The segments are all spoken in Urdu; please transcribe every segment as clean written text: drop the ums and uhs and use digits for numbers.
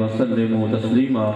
وسلموا تسلیما۔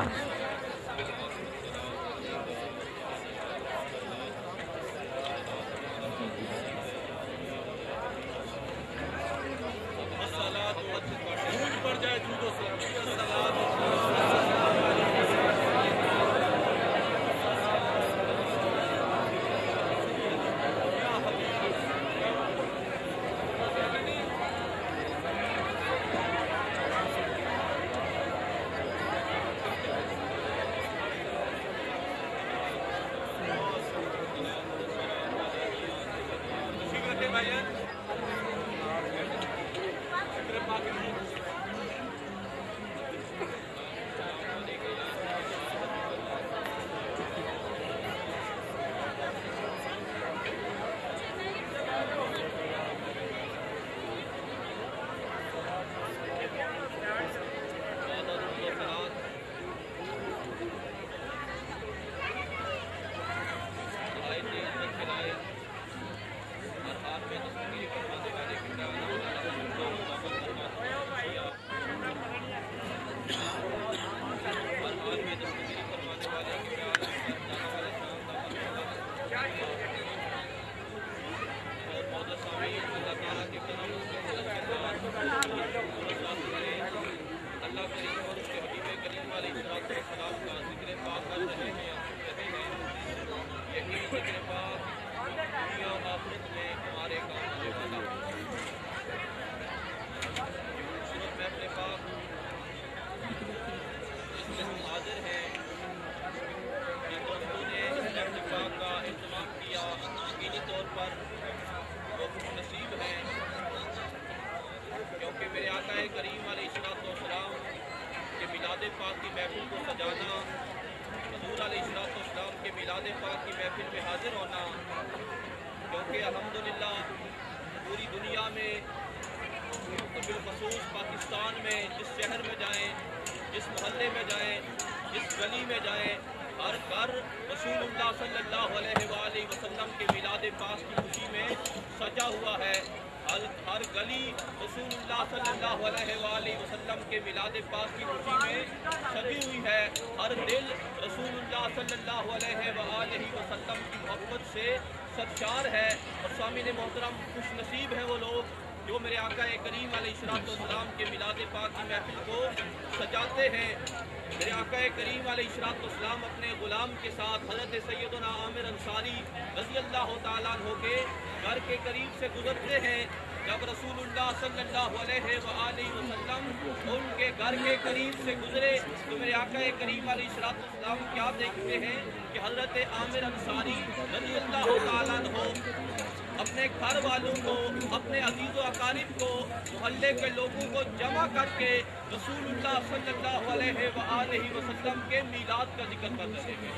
اپنے گھر والوں کو، اپنے عزیز و اقارب کو، محلے کے لوگوں کو جمع کر کے رسول اللہ صلی اللہ علیہ وآلہ وسلم کے میلاد کا ذکر کر رہے ہیں،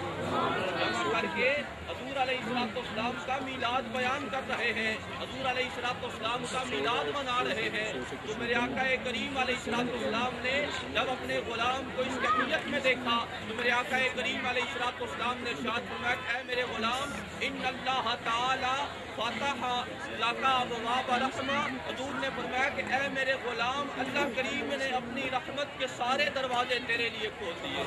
جمع کر کے حضور علیہ السلام کا میلاد بیان کر رہے ہیں، حضور علیہ السلام کا میلاد منا رہے ہیں۔ تو میرے آقا کریم علیہ السلام نے جب اپنے غلام کو اس کیفیت میں دیکھا تو میرے آقا کریم علیہ السلام نے ارشاد فرمایا، اے میرے غلام، ان اللہ تعالی فتح لکا ابواب رحمہ، حضور نے فرمایا کہ اے میرے غلام، اللہ کریم نے اپنی رحمت کے سارے دروازے تیرے لیے کھول دیے۔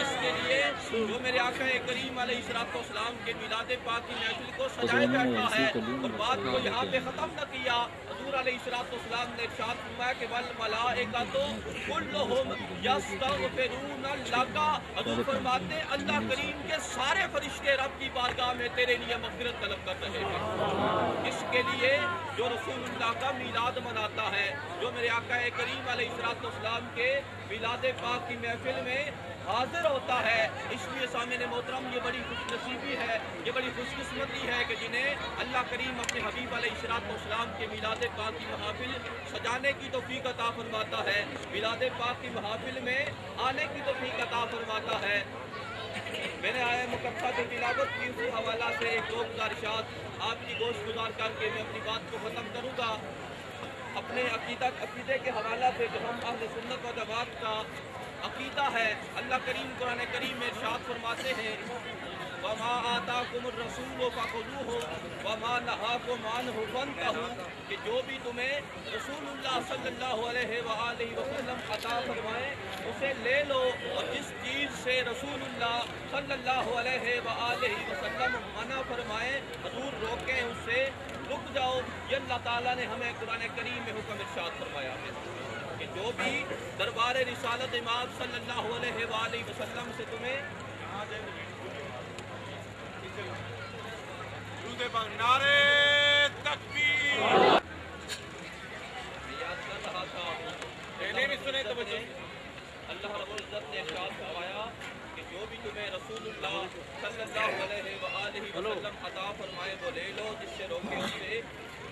اس کے لیے جو میرے آقا کریم علیہ السلام کے میلاد پاک کی محفل کو سجائے بیٹھا ہے اور بات کو یہاں پہ ختم نہ کیا، حضور علیہ السلام نے ارشاد فرمایا کہ والملائکۃ کلھم یستغفرون لک، حضور فرماتے اللہ کریم کے سارے فرشتے رب کی بارگاہ میں تیرے لیے مغفرت طلب کر رہے ہیں۔ اس کے لیے جو رسول اللہ کا میلاد مناتا ہے، جو میرے آقا کریم علیہ السلام کے میلاد پاک کی محفل میں حاضر ہوتا ہے، اس لیے سامعین محترم یہ بڑی خوش نصیبی ہے، یہ بڑی خوش قسمتی ہے کہ جنہیں اللہ کریم اپنے حبیب علیہ السلام کے میلاد پاک کی محافل سجانے کی توفیق عطا فرماتا ہے، میلاد پاک کی محافل میں آنے کی توفیق عطا فرماتا ہے۔ میں نے آیا مقدسہ کی تلاوت کی، اسی حوالہ سے ایک دو گزارشات آپ کی گوش گزار کر کے میں اپنی بات کو ختم کروں گا۔ اپنے عقیدے کے حوالہ سے جو ہم اہل سنت و جماعت کا عقیدہ ہے، اللہ کریم قرآن کریم میں ارشاد فرماتے ہیں، وَمَا آتَاكُمُ الرَّسُولُ فَخُذُوهُ وَمَا نَهَاكُمْ عَنْهُ فَانْتَهُوا، کہ جو بھی تمہیں رسول اللہ صلی اللہ علیہ وآلہ وسلم عطا فرمائیں سے لے لو اور جس چیز سے رسول اللہ صلی اللہ علیہ وآلہ وسلم منع فرمائے حضور روکیں اس سے رک جاؤ۔ یہ اللہ تعالیٰ نے ہمیں قرآن کریم میں حکم ارشاد فرمایا ہے کہ جو بھی دربار رسالت امام صلی اللہ علیہ وآلہ وسلم سے تمہیں نعرے تکبیر یاد کر رہا تھا بھی سنے تو بچے اللہ رب العزت نے ارشاد فرمایا کہ جو بھی تمہیں رسول اللہ صلی اللہ علیہ وآلہ وسلم عطا فرمائے وہ لے لو، جس سے روکے اس سے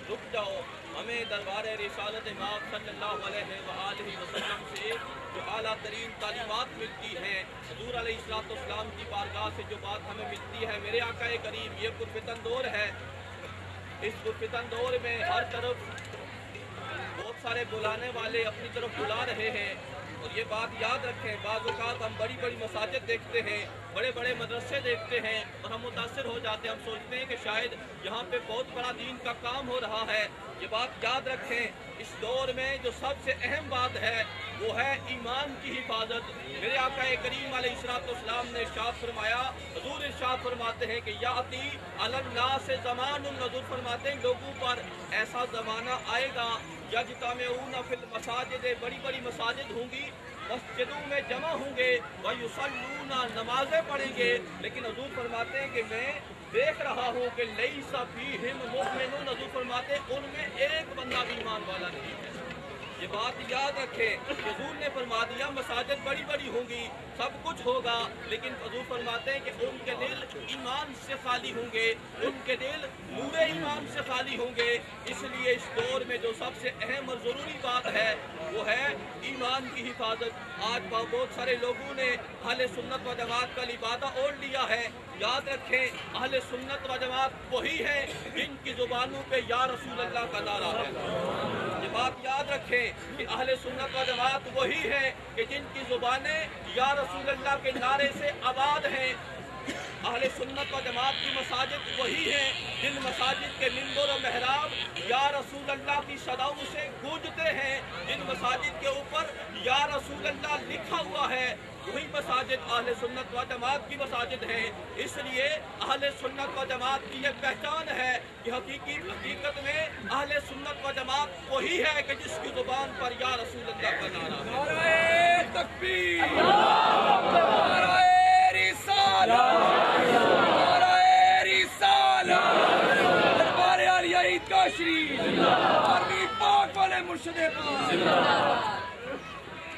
رک جاؤ۔ ہمیں دربار رسالت امام صلی اللہ علیہ وآلہ وسلم سے جو اعلیٰ ترین تعلیمات ملتی ہیں، حضور علیہ السلام کی بارگاہ سے جو بات ہمیں ملتی ہے، میرے آقا کریم یہ پرفتن دور ہے۔ اس پرفتن دور میں ہر طرف بہت سارے بلانے والے اپنی طرف بلا رہے ہیں، اور یہ بات یاد رکھیں، بعض اوقات ہم بڑی بڑی مساجد دیکھتے ہیں، بڑے بڑے مدرسے دیکھتے ہیں اور ہم متاثر ہو جاتے ہیں، ہم سوچتے ہیں کہ شاید یہاں پہ بہت بڑا دین کا کام ہو رہا ہے۔ یہ بات یاد رکھیں، اس دور میں جو سب سے اہم بات ہے وہ ہے ایمان کی حفاظت۔ میرے آقا کریم علیہ السلام نے ارشاد فرمایا، حضور ارشاد فرماتے ہیں کہ یاتی علی الناس زمان، حضور فرماتے ہیں لوگوں پر ایسا زمانہ آئے گا یجتمعون فی المساجد، بڑی بڑی مساجد ہوں گی، مسجدوں میں جمع ہوں گے، وَيُصَلُّونَ نمازیں پڑھیں گے، لیکن حضور فرماتے ہیں کہ میں دیکھ رہا ہوں کہ لَيْسَ فِيهِمْ مُؤْمِنٌ، حضور فرماتے ہیں ان میں ایک بندہ بھی ایمان والا نہیں ہے۔ یہ بات یاد رکھیں، حضور نے فرما دیا مساجد بڑی بڑی ہوں گی، سب کچھ ہوگا، لیکن حضور فرماتے ہیں کہ ان کے دل ایمان سے خالی ہوں گے، ان کے دل نور ایمان سے خالی ہوں گے۔ اس لیے اس دور میں جو سب سے اہم اور ضروری بات ہے وہ ہے ایمان کی حفاظت۔ آج بہت سارے لوگوں نے اہل سنت و جماعت کا لبادہ اوڑھ لیا ہے۔ یاد رکھیں، اہل سنت و جماعت وہی ہے جن کی زبانوں پہ یا رسول اللہ کا نعرہ ہے۔ یہ بات یاد رکھیں کہ اہل سنت و جماعت وہی ہے کہ جن کی زبانیں یا رسول اللہ کے نعرے سے آباد ہیں۔ اہل سنت و جماعت کی مساجد وہی ہیں جن مساجد کے منبر و محراب یا رسول اللہ کی صداؤں سے گونجتے ہیں، جن مساجد کے اوپر یا رسول اللہ لکھا ہوا ہے، وہی مساجد اہل سنت و جماعت کی مساجد ہیں۔ اس لیے اہل سنت و جماعت کی یہ پہچان ہے کہ حقیقت میں اہل سنت و جماعت وہی ہے کہ جس کی زبان پر یا رسول اللہ کا نعرہ ہے۔ نعرے تکبیر، نعرے رسالت، نعرے رسالت، دربار عالیہ عید کا شریف، عربی پاک والے مرشد پاک۔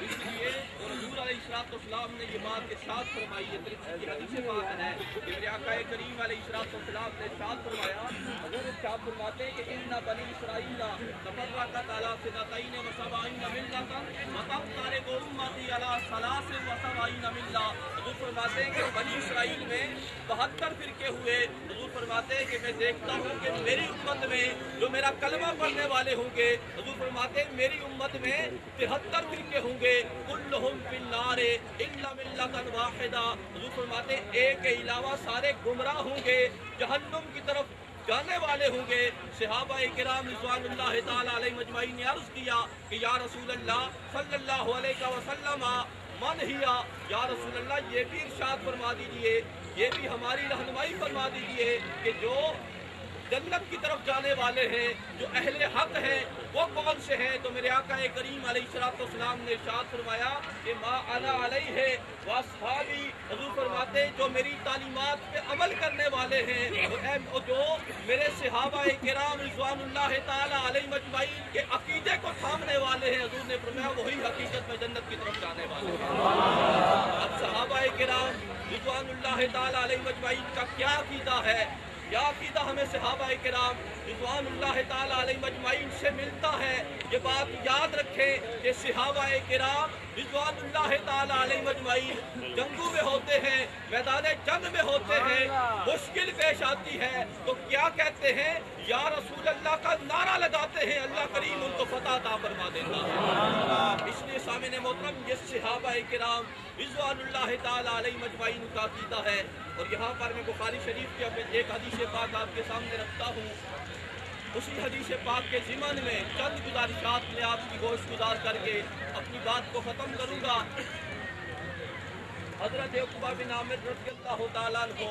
اس لیے حضور علیہ السلام نے یہ بات ارشاد فرمائی ہے، ترمذی کی حدیث پاک ہے کہ میرے آقا کریم علیہ السلام نے ارشاد فرمایا، حضور ارشاد فرماتے ہیں کہ ان بنی اسرائیل تفرقت علی اثنتین و سبعین ملۃ وتفترق امتی علی ثلاث و سبعین ملۃ۔ حضور فرماتے ہیں کہ بنی اسرائیل میں 72 فرقے ہوئے۔ حضور فرماتے ہیں کہ میں دیکھتا ہوں کہ میری امت میں جو میرا کلمہ پڑھنے والے ہوں گے، حضور فرماتے ہیں میری امت میں 73 فرقے ہوں گے، کلہم فی النار الا ملۃ واحدہ۔ حضور فرماتے ہیں ایک کے علاوہ سارے گمراہ ہوں گے، جہنم کی طرف جانے والے ہوں گے۔ صحابہ کرام رضوان اللہ تعالی علیہ مجمعین نے عرض کیا کہ یا رسول اللہ صلی اللہ علیہ وسلم من ہیا، یا رسول اللہ یہ بھی ارشاد فرما دیجئے، یہ بھی ہماری رہنمائی فرما دیجئے کہ جو جنت کی طرف جانے والے ہیں، جو اہل حق ہیں، وہ کون سے ہیں؟ تو میرے آقا کریم علیہ السلام نے ارشاد فرمایا کہ ما انا علیہ واصحابی، حضور فرماتے ہیں جو میری تعلیمات پہ عمل کرنے والے ہیں، جو میرے صحابہ کرام رضوان اللہ تعالی علیہ مجمعین کے عقیدے کو تھامنے والے ہیں، حضور نے فرمایا وہی حقیقت میں جنت کی طرف جانے والے ہیں۔ اب صحابہ کرام رضوان اللہ تعالی علیہ مجمعین کا کیا عقیدہ ہے؟ کیا عقیدہ ہمیں صحابہ کرام رضوان اللہ تعالی علیہ مجمعین سے ملتا ہے؟ یہ بات یاد رکھیں کہ صحابہ کرام رضوان اللہ تعالی علیہ مجمعین جنگوں میں ہوتے ہیں، میدان جنگ میں ہوتے ہیں، مشکل پیش آتی ہے تو کیا کہتے ہیں؟ یا رسول اللہ کا نعرہ لگاتے ہیں، اللہ کریم ان کو فتح عطا فرما دیتا ہے۔ اس لیے سامعین محترم، یہ صحابہ کرام رضوان اللہ تعالی علیہ مجمعین کا عقیدہ ہے۔ اور یہاں پر میں بخاری شریف کی ایک حدیث پاک آپ کے سامنے رکھتا ہوں۔ اسی حدیث پاک کے ضمن میں چند گزارشات میں آپ کی گوش گزار کر کے اپنی بات کو ختم کروں گا۔ حضرت عقبہ بن عامر رضی اللہ تعالیٰ عنہ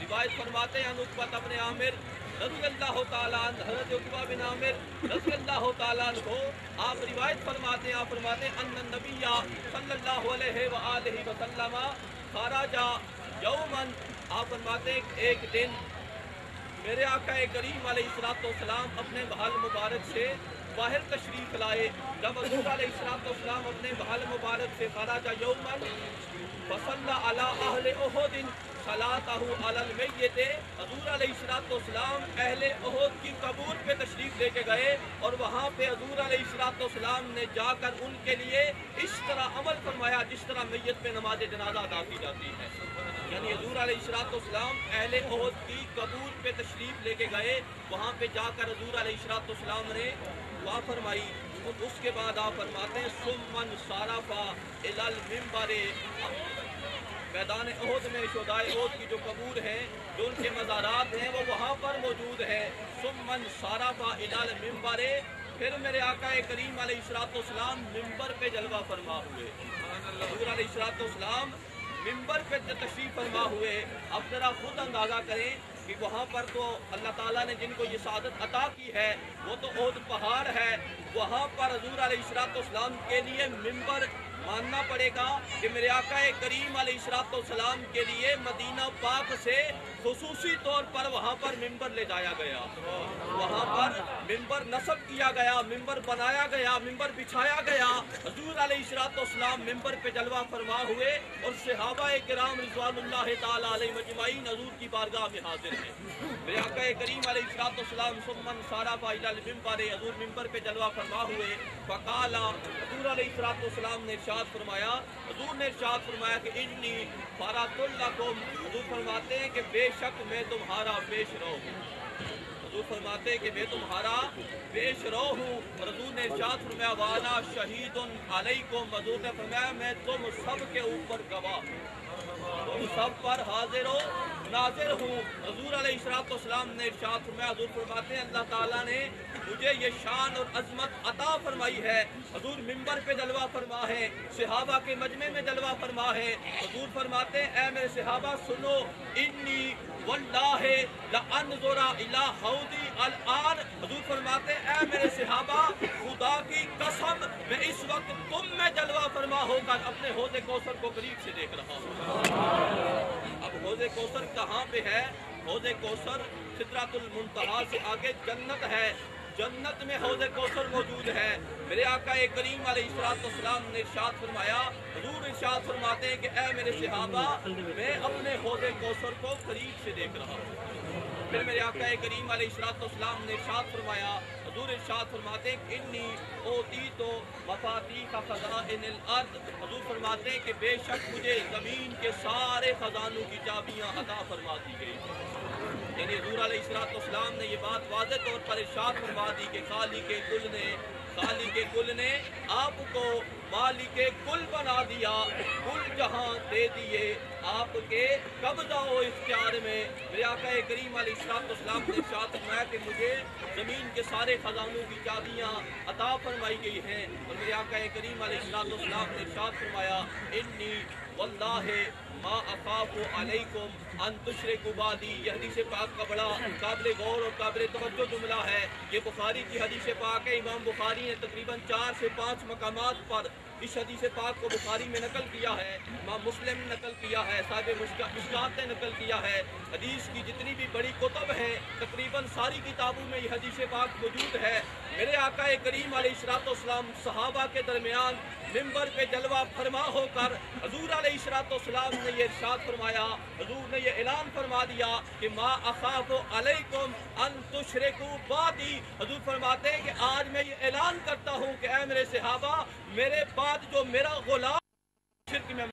روایت فرماتے ہیں عقبہ بن عامر رضی اللہ تعالیٰ عنہ، حضرت عقبہ بن عامر رضی اللہ تعالیٰ عنہ آپ روایت فرماتے ہیں، آپ فرماتے ہیں ان النبی صلی اللہ علیہ وآلہ وسلم خرج یوماً، آپ فرماتے ہیں ایک دن میرے آقا کریم علیہ السلام اپنے محل مبارک سے باہر تشریف لائے۔ جب حضور علیہ السلام اپنے محل مبارک سے خرج یوماً فصلی علی اہل احد صلاتہ علی المیت، حضور علیہ السلام اہل احد کی قبور پہ تشریف لے کے گئے اور وہاں پہ حضور علیہ السلام نے جا کر ان کے لیے اس طرح عمل فرمایا جس طرح میت پہ نماز جنازہ ادا کی جاتی ہے۔ یعنی حضور علیہ السلام اہل احد کی قبور پہ تشریف لے کے گئے، وہاں پہ جا کر حضور علیہ السلام نے دعا فرمائی اور اس کے بعد آپ فرماتے ہیں ثم انصرف الی المنبر، میدان احد میں شہدائے احد کی جو قبور ہیں، جو ان کے مزارات ہیں، وہ وہاں پر موجود ہے۔ ثم انصرف الی المنبر، پھر میرے آقا کریم علیہ السلام ممبر پہ جلوہ فرما ہوئے۔ حضور علیہ السلام ممبر پہ تشریف فرما ہوئے۔ اب ذرا خود اندازہ کریں کہ وہاں پر تو اللہ تعالیٰ نے جن کو یہ سعادت عطا کی ہے وہ تو احد پہاڑ ہے، وہاں پر حضور علیہ السلام کے لیے ممبر ماننا پڑے گا کہ میرے آقا کریم علیہ السلام کے لیے مدینہ پاک سے خصوصی طور پر وہاں پر ممبر لے جایا گیا، وہاں پر ممبر نصب کیا گیا، ممبر بنایا گیا، ممبر بچھایا گیا۔ حضور علیہ السلام ممبر پہ جلوہ فرما ہوئے اور صحابہ کرام رضوان اللہ تعالیٰ علیہ مجمعین حضور کی بارگاہ میں حاضر ہیں۔ میرے آقا کریم علیہ السلام ثم انصرف الی المنبر، حضور ممبر پہ جلوہ فرما ہوئے۔ فقال، حضور علیہ السلام نے ارشاد فرمایا، حضور نے ارشاد فرمایا کہ انی فرات لکم، حضور فرماتے ہیں کہ بے شک میں تمہارا پیش رو ہوں، حضور فرماتے ہیں کہ میں تمہارا پیش رو ہوں۔ اور حضور نے ارشاد فرمایا وانا شہید علیکم، حضور نے فرمایا میں تم سب کے اوپر گواہ، تم سب پر حاضر و ناظر ہوں۔ حضور علیہ السلام نے ارشاد فرمایا، حضور فرماتے ہیں اللہ تعالیٰ نے مجھے یہ شان اور عظمت عطا فرمائی ہے۔ حضور ممبر پہ جلوہ فرما ہے، صحابہ کے مجمع میں جلوہ فرما ہے۔ حضور فرماتے ہیں اے میرے صحابہ سنو، انی واللہ لانظر الی حوضی الان، حضور فرماتے ہیں اے میرے صحابہ خدا کی قسم میں اس وقت تم میں جلوہ فرما ہو کر اپنے حوض کوثر کو قریب سے دیکھ رہا ہوں۔ اب حوض کوثر کہاں پہ ہے؟ حوض کوثر سدرۃ المنتہا سے آگے جنت ہے، جنت میں حوض کوثر موجود ہے۔ میرے آقا کریم علیہ السلام نے ارشاد فرمایا، حضور ارشاد فرماتے ہیں کہ اے میرے صحابہ میں اپنے حوض کوثر کو قریب سے دیکھ رہا ہوں۔ پھر میرے آقا کریم علیہ السلام نے ارشاد فرمایا، حضور ارشاد فرماتے ہیں کہ انی اوتیت مفاتیح خزائن الارض، حضور فرماتے ہیں کہ بے شک مجھے زمین کے سارے خزانوں کی چابیاں عطا فرما دی گئی۔ یعنی حضور علیہ السلام نے یہ بات واضح طور پر ارشاد فرما دی کہ خالق کل نے آپ کو مالک کل بنا دیا، کل جہاں دے دیے آپ کے قبضہ و اختیار میں۔ میرے آقا کریم علیہ السلام نے ارشاد فرمایا کہ مجھے زمین کے سارے خزانوں کی چابیاں عطا فرمائی گئی ہیں۔ اور میرے آقا کریم علیہ السلام نے ارشاد فرمایا انی واللہ ما اخاف علیکم ان تشرکوا بعدی، یہ حدیث پاک کا بڑا قابل غور اور قابل توجہ جملہ ہے۔ یہ بخاری کی حدیث پاک ہے، امام بخاری نے تقریباً 4 سے 5 مقامات پر اس حدیث پاک کو بخاری میں نقل کیا ہے، امام مسلم نے نقل کیا ہے، صاحب مشکات نے نقل کیا ہے۔ حدیث کی جتنی بھی بڑی کتب ہیں تقریباً ساری کتابوں میں یہ حدیث پاک موجود ہے۔ میرے آقا کریم علیہ السلام صحابہ کے درمیان ممبر پہ جلوہ فرما ہو کر حضور علیہ السلام نے یہ ارشاد فرمایا، حضور نے یہ اعلان فرما دیا کہ ما اخاف علیکم ان تشرکوا بعدی، حضور فرماتے ہیں کہ آج میں یہ اعلان کرتا ہوں کہ اے میرے صحابہ میرے بعد جو میرا غلام شرک میں،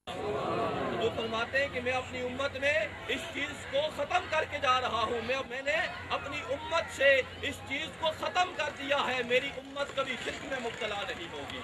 حضور فرماتے ہیں کہ میں اپنی امت میں اس چیز کو ختم کر کے جا رہا ہوں، میں نے اپنی امت سے اس چیز کو ختم کر دیا ہے، میری امت کبھی شرک میں مبتلا نہیں ہوگی۔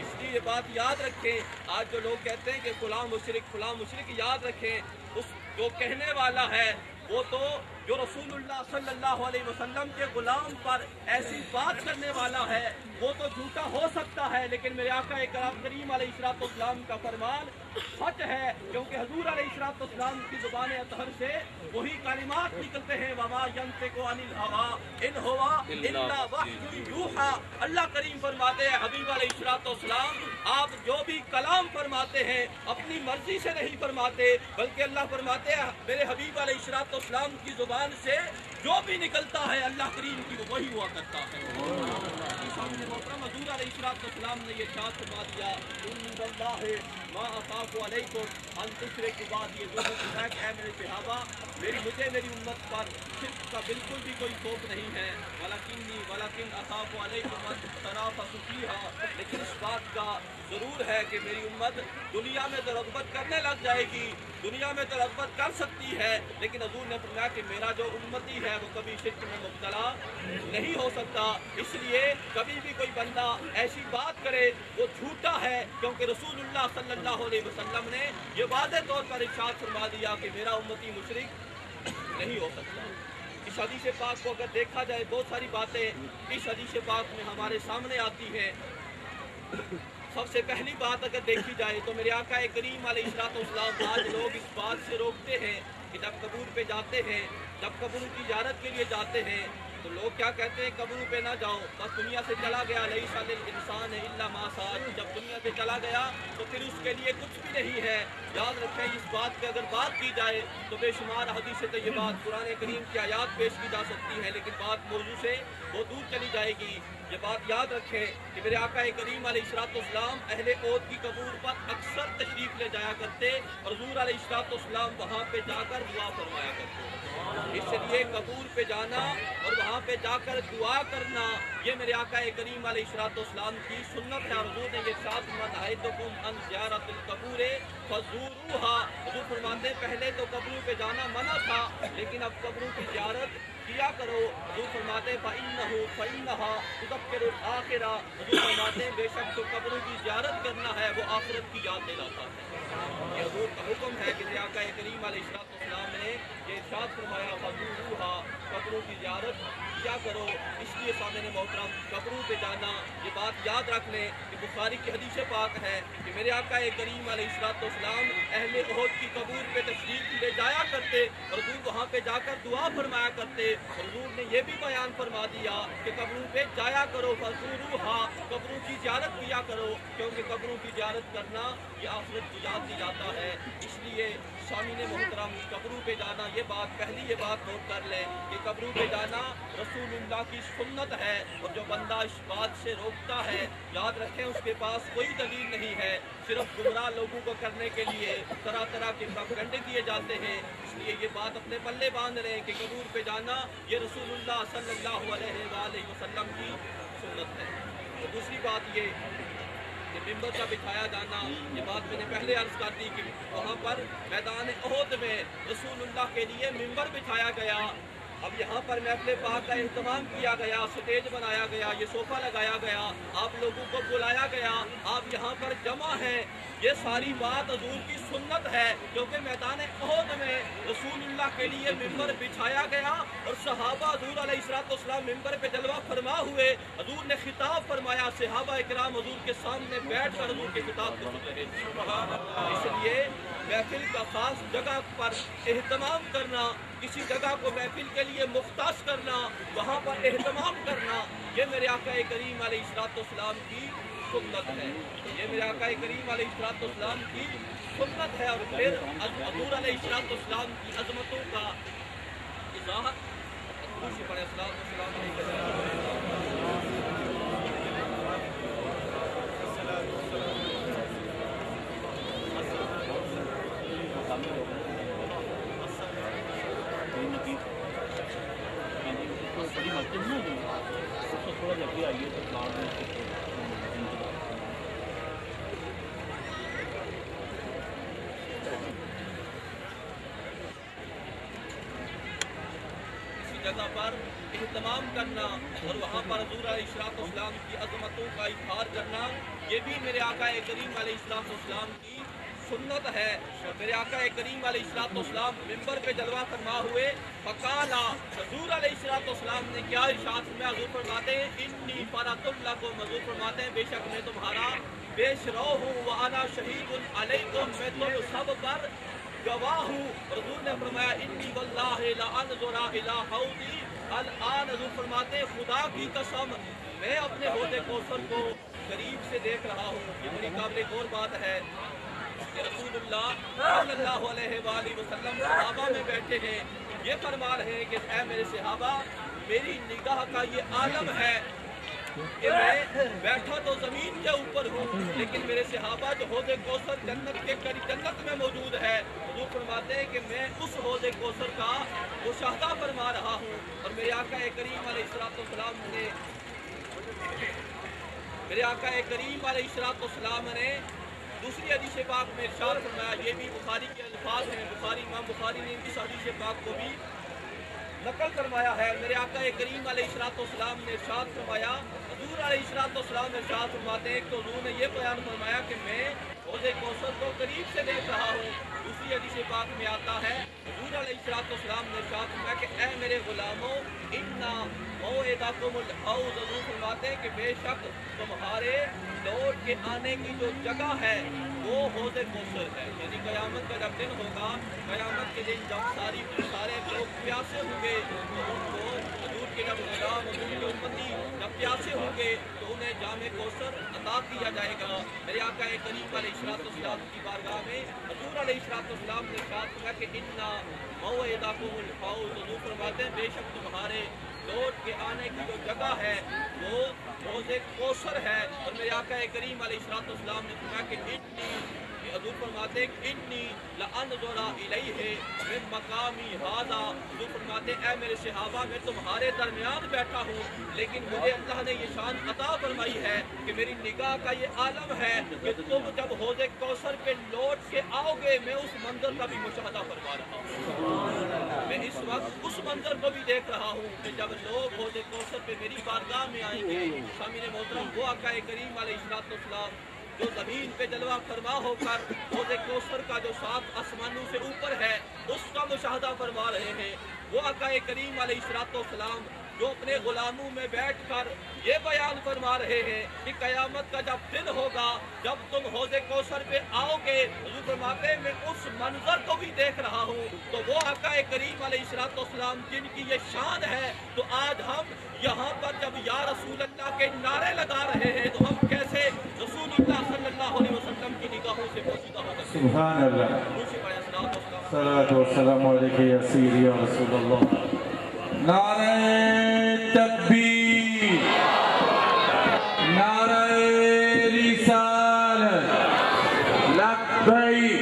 اس لیے یہ بات یاد رکھیں، آج جو لوگ کہتے ہیں کہ فلاں مشرک، یاد رکھیں اس جو کہنے والا ہے وہ تو جو رسولullah صلی اللہ علیہ وسلم کے غلام پر ایسی بات کرنے والا ہے وہ تو جھوٹا ہو سکتا ہے، لیکن میرے آقا کریم علیہ السلام کا فرمان سچ ہے، کیونکہ حضور علیہ السلام کی زبان اطہر سے وہی کلمات نکلتے ہیں، وما ينطق عن الهوى ان هو الا وحی یوحی۔ اللہ کریم فرماتے ہیں حبیب علیہ السلام آپ جو بھی کلام فرماتے ہیں اپنی مرضی سے نہیں فرماتے، بلکہ اللہ فرماتے ہیں میرے حبیب علیہ السلام کی زبان سے جو بھی نکلتا ہے اللہ کریم کی وہی ہوا کرتا ہے۔ سامنے محترم حضور علیہ السلام نے یہ ارشاد فرما دیا ان اللہ ما اخاف علیکم ان تشرکوا بعدی ظلم، اے میرے صحابہ مجھے میری امت پر شرک کا بالکل بھی کوئی خوف نہیں ہے، ولکن اخاف علیکم ان تنافسوا فیہا، لیکن اس بات کا ضرور ہے کہ میری امت دنیا میں تو رغبت کرنے لگ جائے گی، دنیا میں تو رغبت کر سکتی ہے، لیکن حضور نے فرمایا کہ میرا جو امتی ہے وہ کبھی شرک میں مبتلا نہیں ہو سکتا۔ اس لیے کبھی بھی کوئی بندہ ایسی بات کرے وہ جھوٹا ہے، کیونکہ رسول اللہ صلی اللہ علیہ وسلم نے یہ واضح طور پر ارشاد فرما دیا کہ میرا امتی مشرک نہیں ہو سکتا۔ اس حدیث پاک کو اگر دیکھا جائے بہت ساری باتیں اس حدیث پاک میں ہمارے سامنے آتی ہیں۔ سب سے پہلی بات اگر دیکھی جائے تو میرے آقا کریم علیہ السلام آج لوگ اس بات سے روکتے ہیں کہ جب قبور پہ جاتے ہیں، جب قبور کی زیارت کے لیے جاتے ہیں تو لوگ کیا کہتے ہیں قبور پہ نہ جاؤ، بس دنیا سے چلا گیا لیس للانسان الا ما سعى، جب دنیا سے چلا گیا تو پھر اس کے لیے کچھ بھی نہیں ہے۔ یاد رکھیں اس بات پہ اگر بات کی جائے تو بے شمار حدیث طیبات قرآن کریم کی آیات پیش کی جا سکتی ہیں، لیکن بات موضوع سے بہت دور چلی جائے گی۔ یہ بات یاد رکھیں کہ میرے آقا کریم علیہ السلام اہل عہد کی قبور پر اکثر تشریف لے جایا کرتے اور حضور علیہ السلام وہاں پہ جا کر دعا فرمایا کرتے۔ اس لیے قبور پہ جانا اور وہاں پہ جا کر دعا کرنا یہ میرے آقا کریم علیہ السلام کی سنت ہے، اور حضور نے یہ ارشاد فرمایا نہیتکم عن زیارت القبور فزوروها، حضور فرماتے ہیں پہلے تو قبروں پہ جانا منع تھا لیکن اب قبروں کی زیارت کیا کرو۔ حضور فرماتے ہیں فإنها تذکر الآخرہ، حضور فرماتے ہیں بے شک جو قبروں کی زیارت کرنا ہے وہ آخرت کی یاد دلاتا ہے۔ یہ حضور کا حکم ہے کہ آقا کریم علیہ السلام نے یہ ارشاد فرمایا فزوروها، قبروں کی زیارت کیا کرو۔ اس لیے سامعین محترم قبروں پہ جانا یہ بات یاد رکھ لیں کہ بخاری کی حدیث پاک ہے کہ میرے آقا کریم علیہ السلام اہل عہد کی قبور پہ تشریف لے جایا کرتے اور حضور وہاں پہ جا کر دعا فرمایا کرتے۔ حضور نے یہ بھی بیان فرما دیا کہ قبروں پہ جایا کرو فزوروها، قبروں کی زیارت کیا کرو، کیونکہ قبروں کی زیارت کرنا یہ آخرت کی یاد دی جاتا ہے۔ اس لیے سامعین محترم قبروں پہ جانا یہ بات نوٹ کر لیں کہ قبروں پہ جانا رسول اللہ کی سنت ہے، اور جو بندہ اس بات سے روکتا ہے یاد رکھیں اس کے پاس کوئی دلیل نہیں ہے، صرف گمراہ لوگوں کو کرنے کے لیے طرح طرح کے پروپیگنڈے کیے جاتے ہیں۔ اس لیے یہ بات اپنے پلے باندھ رہے ہیں کہ قبور پہ جانا یہ رسول اللہ صلی اللہ علیہ وآلہ وسلم کی سنت ہے۔ تو دوسری بات یہ کہ ممبر کا بٹھایا جانا، یہ بات میں نے پہلے عرض کر دی کہ وہاں پر میدان احد میں رسول اللہ کے لیے ممبر بٹھایا گیا۔ اب یہاں پر محفل پاک کا اہتمام کیا گیا، سٹیج بنایا گیا، یہ صوفہ لگایا گیا، آپ لوگوں کو بلایا گیا، آپ یہاں پر جمع ہیں، یہ ساری بات حضور کی سنت ہے، کیونکہ میدان احد میں رسول اللہ کے لیے ممبر بچھایا گیا اور صحابہ حضور علیہ السلام ممبر پہ جلوہ فرما ہوئے، حضور نے خطاب فرمایا، صحابہ اکرام حضور کے سامنے بیٹھ کر حضور کے خطاب کو سن رہے تھے۔ اس لیے محفل کا خاص جگہ پر اہتمام کرنا، کسی جگہ کو محفل کے لیے مختص کرنا، وہاں پر اہتمام کرنا، یہ میرے آقا کریم علیہ السلام کی سنت ہے، یہ میرے آقا کریم علیہ السلام کی سنت ہے۔ اور پھر حضور علیہ السلام کی عظمتوں کا اظہار خوشی پڑے السلام علیکم۔ تھوڑا جلدی آئیے تو کام جگہ پر اہتمام کرنا اور وہاں پر حضور علیہ السلام کی عظمتوں کا اظہار کرنا یہ بھی میرے آقا کریم علیہ السلام کی سنت ہے۔ میرے آقا کریم علیہ السلام منبر پہ جلوہ فرما ہوئے، فقالا حضور علیہ السلام نے کیا ارشاد فرمایا؟ حضور فرماتے ہیں انی فرۃ لکم، حضور فرماتے ہیں بے شک میں تمہارا پیش رو ہوں، وانا شہید علیکم، میں تم سب پر گواہ ہوں۔ حضور نے فرمایا انی واللہ لانظر الی حوضی الان، حضور فرماتے ہیں خدا کی قسم میں اپنے حوض کوثر کو قریب سے دیکھ رہا ہوں۔ یہ بڑی قابل غور بات ہے کہ رسول اللہ صلی اللہ علیہ وآلہ وسلم صحابہ میں بیٹھے ہیں، یہ فرما رہے ہیں کہ اے میرے صحابہ، میری نگاہ کا یہ عالم ہے کہ میں بیٹھا تو زمین کے اوپر ہوں، لیکن میرے صحابہ جو حوض کوثر جنت کے قریب جنت میں موجود ہے، حضور فرماتے ہیں کہ میں اس حوض کوثر کا مشاہدہ فرما رہا ہوں۔ اور میرے آقا کریم علیہ السلام نے دوسری حدیث پاک میں ارشاد فرمایا، یہ بھی بخاری کے الفاظ ہیں، امام بخاری نے اس حدیث پاک کو بھی نقل فرمایا ہے۔ میرے آقا کریم علیہ السلام نے ارشاد فرمایا، حضور علیہ السلام نے ارشاد فرماتے ہیں کہ حضور نے یہ بیان فرمایا کہ میں حوض کوثر کو قریب سے دیکھ رہا ہوں۔ دوسری حدیث پاک میں آتا ہے، حضور علیہ السلام نے ارشاد فرمایا کہ اے میرے غلاموں، انا موعدکم الحوض، حضور فرماتے ہیں کہ بے شک تمہارے لوٹ کے آنے کی جو جگہ ہے وہ حوض کوثر ہے۔ یعنی قیامت کا جب دن ہوگا، قیامت کے دن جب سارے لوگ پیاسے ہوں گے تو ان کو حضور کے جب غلام، حضور کے امتی جب پیاسے ہوں گے تو انہیں جام کوثر عطا کیا جائے گا۔ میرے آقا کریم علیہ السلام کی بارگاہ میں حضور علیہ السلام نے ارشاد کیا کہ انا موعدکم الحوض، حضور فرماتے ہیں بے شک تمہارے لوٹ کے آنے کی جو جگہ ہے وہ حوض کوثر ہے۔ اور میرے آقا کریم علیہ السلام نے فرمایا کہ حضور فرماتے ہیں کہ انی لانظر الیہ من مقامی ھذا، حضور فرماتے ہیں اے میرے صحابہ، میں تمہارے درمیان بیٹھا ہوں، لیکن مجھے اللہ نے یہ شان عطا فرمائی ہے کہ میری نگاہ کا یہ عالم ہے کہ تم جب حوض کوثر پہ لوٹ کے آؤ گے میں اس منظر کا بھی مشاہدہ فرما رہا ہوں۔ میں اس وقت اس منظر کو بھی دیکھ رہا ہوں کہ جب لوگ حوض کوثر پہ میری بارگاہ میں آئیں گے، سامعین محترم، وہ آقا کریم علیہ السلام جو زمین پہ جلوہ فرما ہو کر حوض کوثر کا جو 7 آسمانوں سے اوپر ہے اس کا مشاہدہ فرما رہے ہیں، وہ آقا کریم علیہ السلام جو اپنے غلاموں میں بیٹھ کر یہ بیان فرما رہے ہیں کہ قیامت کا جب دن ہوگا، جب تم حوض کوثر پہ آؤ گے، حضور فرماتے ہیں میں اس منظر کو بھی دیکھ رہا ہوں۔ تو وہ آقا کریم علیہ السلام جن کی یہ شان ہے، تو آج ہم یہاں پر جب یا رسول اللہ کے نعرے لگا رہے ہیں تو ہم کیسے رسول اللہ صلی اللہ علیہ وسلم کی نگاہوں سے پوشیدہ ہو سکتے ہیں؟ سبحان اللہ، صلاۃ والسلام علیک یا سیدی یا رسول اللہ۔ نعرہ تکبیر، نعرہ رسالت، لبیک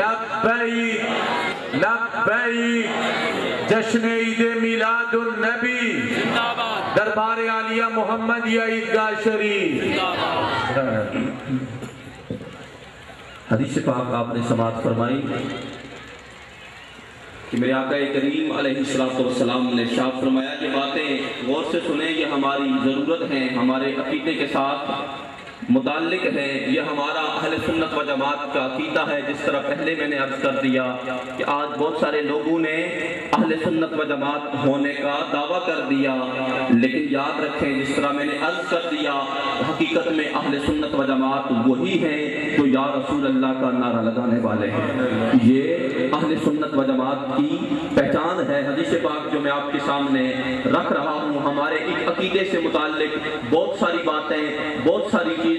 لبیک لبیک، جشن عید میلاد النبی، دربار عالیہ محمدیہ عیدگاہ شریف۔ حدیث پاک آپ نے سماعت فرمائی کہ میرے آقا کریم علیہ السلام نے ارشاد فرمایا کہ باتیں غور سے سنیں، یہ ہماری ضرورت ہیں، ہمارے عقیدے کے ساتھ متعلق ہے، یہ ہمارا اہل سنت و جماعت کا عقیدہ ہے۔ جس طرح پہلے میں نے عرض کر دیا کہ آج بہت سارے لوگوں نے اہل سنت و جماعت ہونے کا دعویٰ کر دیا، لیکن یاد رکھیں جس طرح میں نے عرض کر دیا حقیقت میں اہل سنت و جماعت وہی ہیں جو یا رسول اللہ کا نعرہ لگانے والے ہیں۔ یہ اہل سنت و جماعت کی پہچان ہے۔ حدیث پاک جو میں آپ کے سامنے رکھ رہا ہوں، ہمارے ایک عقیدے سے متعلق بہت ساری باتیں، بہت ساری چیزیں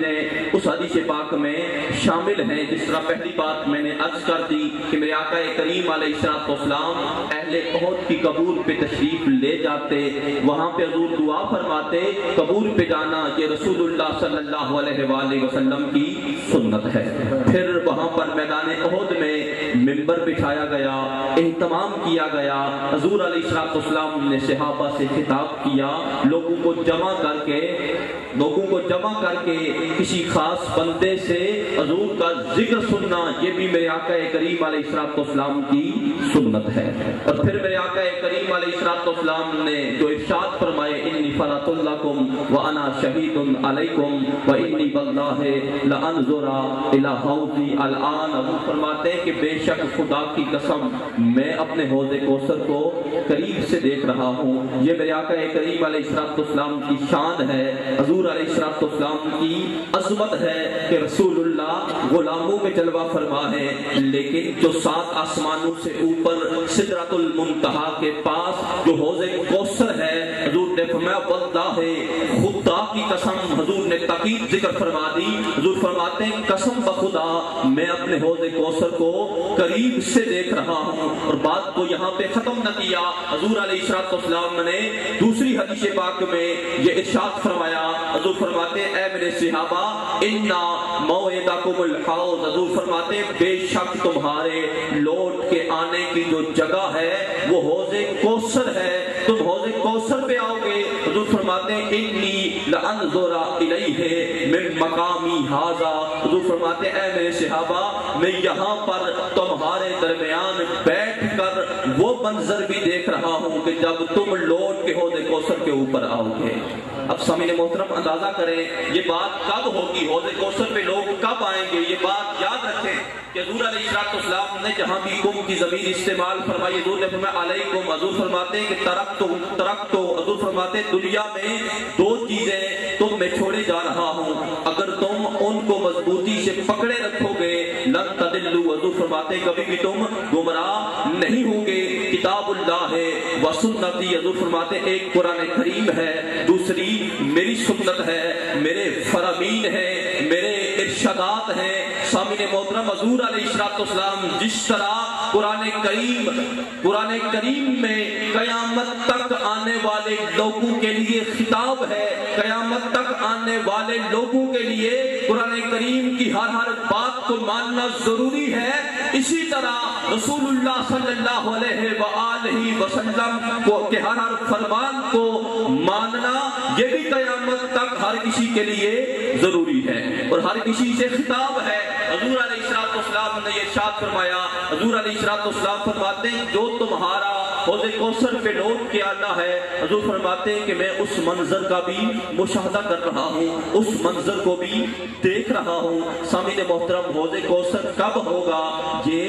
اس حدیث پاک میں شامل ہیں۔ جس طرح پہلی بات میں نے عرض کر دی کہ میرے آقا کریم علیہ السلام اہل احد کی قبور پہ تشریف لے جاتے، وہاں پہ حضور دعا فرماتے، قبور پہ جانا یہ رسول اللہ صلی اللہ علیہ وآلہ وسلم کی سنت ہے۔ پھر وہاں پر میدان احد میں منبر بٹھایا گیا، اہتمام کیا گیا، حضور علیہ السلام نے صحابہ سے خطاب کیا، لوگوں کو جمع کر کے کسی خاص بندے سے حضور کا ذکر سننا، یہ بھی میرے آقا کریم علیہ السلام کی سنت ہے۔ اور پھر میرے آقا کریم علیہ السلام نے جو ارشاد فرمائے، انی فرۃ لکم وانا شہید علیکم وانی واللہ لانظر الی حوضی الان، حضور فرماتے ہیں کہ بے شک خدا کی قسم میں اپنے حوض کوثر کو قریب سے دیکھ رہا ہوں۔ یہ میرے آقا کریم علیہ السلام کی شان ہے، حضور علیہ السلام کی عظمت ہے کہ رسول اللہ غلاموں میں جلوہ فرما ہے، لیکن جو 7 آسمانوں سے اوپر سدرۃ المنتہا کے پاس جو حوض کوثر ہے، حضور نے فرمایا واللہ خدا کی قسم، حضور نے تاکید ذکر فرما دی، حضور فرماتے ہیں قسم بخدا میں اپنے حوض کوثر کو قریب سے دیکھ رہا ہوں۔ اور بات کو یہاں پہ ختم نہ کیا، حضور علیہ السلام نے دوسری حدیث پاک میں یہ ارشاد فرمایا، حضور فرماتے ہیں اے میرے صحابہ انا موعدکم الحوض، حضور فرماتے ہیں بے شک تمہارے لوٹ کے آنے کی جو جگہ ہے وہ حوض کوثر ہے، تم حوض کوثر پہ آؤ گے۔ حضور فرماتے ہیں انی لانظر الیہ من مقامی ھذا، حضور فرماتے ہیں اے میرے صحابہ میں یہاں پر تمہارے درمیان بیٹھ کر وہ منظر بھی دیکھ رہا ہوں کہ جب تم لوٹ کے حوض کوثر کے اوپر آؤ گے۔ اب سامعین محترم اندازہ کریں یہ بات کب ہوگی، حوض کوثر پہ لوگ کب آئیں گے؟ یہ بات یاد رکھیں کہ حضور علیہ السلام نے جہاں بھی کم کی ضمیر استعمال فرمائی، حضور نے فرمایا علیکم، حضور فرماتے ہیں کہ ترکتو، حضور فرماتے ہیں دنیا میں 2 چیزیں تم میں چھوڑے جا رہا ہوں، اگر تم ان کو مضبوطی سے پکڑے رکھو گے لن تضلوا، حضور فرماتے ہیں کبھی بھی تم گمراہ نہیں ہوں گے۔ کتاب اللہ ہے و سنتی، حضور فرماتے ہیں ایک قرآن کریم ہے، دوسری میری سنت ہے، میرے فرامین ہیں، میرے ارشادات ہیں۔ سامعین محترم حضور علیہ السلام جس طرح قرآن کریم میں قیامت تک آنے والے لوگوں کے لیے خطاب ہے، قیامت تک آنے والے لوگوں کے لیے قرآن کریم کی ہر بات کو ماننا ضروری ہے، اسی طرح رسول اللہ صلی اللہ علیہ وآلہ وسلم کو کے ہر فرمان کو ماننا یہ بھی قیامت تک ہر کسی کے لیے ضروری ہے اور ہر کسی سے خطاب ہے۔ حضور علیہ السلام نے یہ ارشاد فرمایا، حضور علیہ السلام فرماتے ہیں جو تمہارا حوض کوثر پہ لوٹ کے آنا ہے، حضور فرماتے ہیں کہ میں اس منظر کا بھی مشاہدہ کر رہا ہوں، اس منظر کو بھی دیکھ رہا ہوں۔ سامعین محترم حوض کوثر کب ہوگا؟ یہ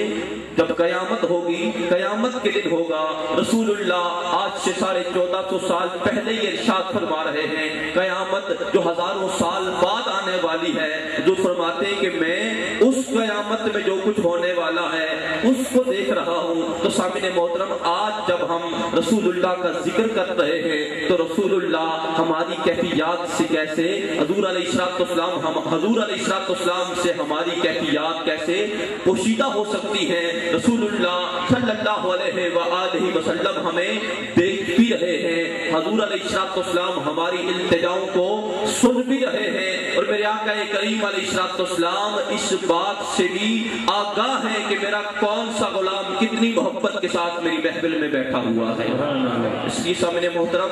جب قیامت ہوگی، قیامت کے دن ہوگا۔ رسول اللہ آج سے 1450 سال پہلے یہ ارشاد فرما رہے ہیں قیامت جو ہزاروں سال بعد آنے والی ہے، جو فرماتے ہیں کہ میں اس قیامت میں جو کچھ ہونے والا ہے اس کو دیکھ رہا ہوں۔ تو سامعین محترم آج جب ہم رسول اللہ کا ذکر کر رہے ہیں تو رسول اللہ ہماری کیفیات سے کیسے، حضور علیہ السلام سے ہماری کیفیات کیسے پوشیدہ ہو سکتی ہیں؟ رسول اللہ صلی اللہ علیہ وآلہ وسلم ہمیں دیکھ بھی رہے ہیں، حضور علیہ السلام ہماری التجاؤں کو سن بھی رہے ہیں، اور میرے آقا کریم علیہ السلام اس بات سے بھی آگاہ ہے کہ میرا کون سا غلام کتنی محبت کے ساتھ میری محفل میں بیٹھا ہوا ہے۔ اس لیے سامعین محترم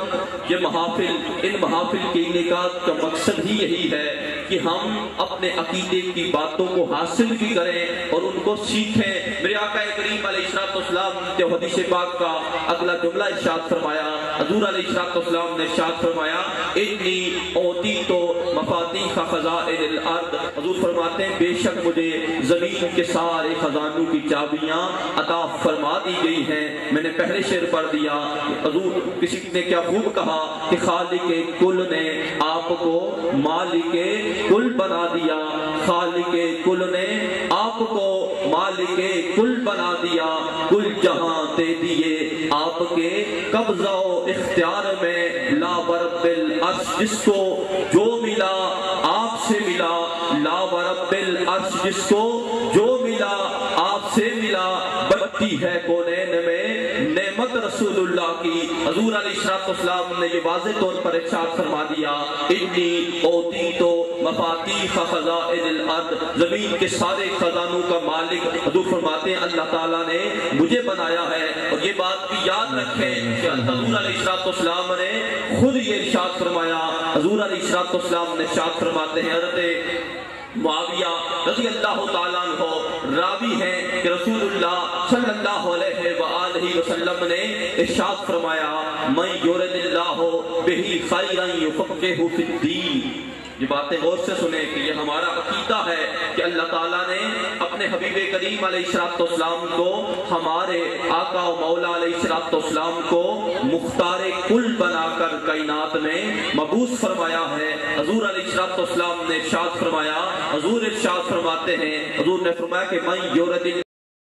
یہ محافل، ان محافل کے انعقاد کا مقصد ہی یہی ہے کہ ہم اپنے عقیدے کی باتوں کو حاصل بھی کریں اور ان کو سیکھیں۔ میرے آقا کریم علیہ السلام نے حدیث پاک کا اگلا جملہ ارشاد فرمایا، حضور علیہ السلام نے ارشاد فرمایا انی اوتیت مفاتیح خزائن الارض، حضور فرماتے ہیں بے شک مجھے زمین کے سارے خزانوں کی چابیاں عطا فرما دی گئی ہیں۔ میں نے پہلے شعر پڑھ دیا، حضور کسی نے کیا خوب کہا کہ خالق کل نے آپ کو مالک کل بنا دیا، خالق کل نے آپ کو مالک کل بنا دیا، کل جہاں دے دیے آپ کے قبضہ و اختیار میں، لا برب العرش جس کو جو ملا آپ سے ملا، لا برب العرش جس کو جو ملا آپ سے ملا، بٹتی ہے کونین میں نعمت رسولullah کی حضور علیہ السلام نے یہ واضح طور پر ارشاد فرما دیا انی اوتیتو مفاتیح خزائن الارض زمین کے سارے خزانوں کا مالک حضور فرماتے ہیں اللہ تعالیٰ نے مجھے بنایا ہے اور یہ بات بھی یاد رکھیں کہ حضور علیہ السلام نے خود یہ ارشاد فرمایا حضور علیہ السلام نے ارشاد فرماتے ہیں حضرت معاویہ رضی اللہ تعالیٰ عنہ راوی ہیں کہ رسول اللہ صلی اللہ علیہ وآلہ وسلم نے ارشاد فرمایا من یرد اللہ بہ خیرا یفقہہ فی الدین یہ باتیں غور سے سنیں کہ یہ ہمارا عقیدہ ہے کہ اللہ تعالیٰ نے اپنے حبیب کریم علیہ السلام کو ہمارے آقا و مولا علیہ السلام کو مختار کل بنا کر کائنات میں مبعوث فرمایا ہے حضور علیہ السلام نے ارشاد فرمایا حضور ارشاد فرماتے ہیں حضور نے فرمایا کہ من یرد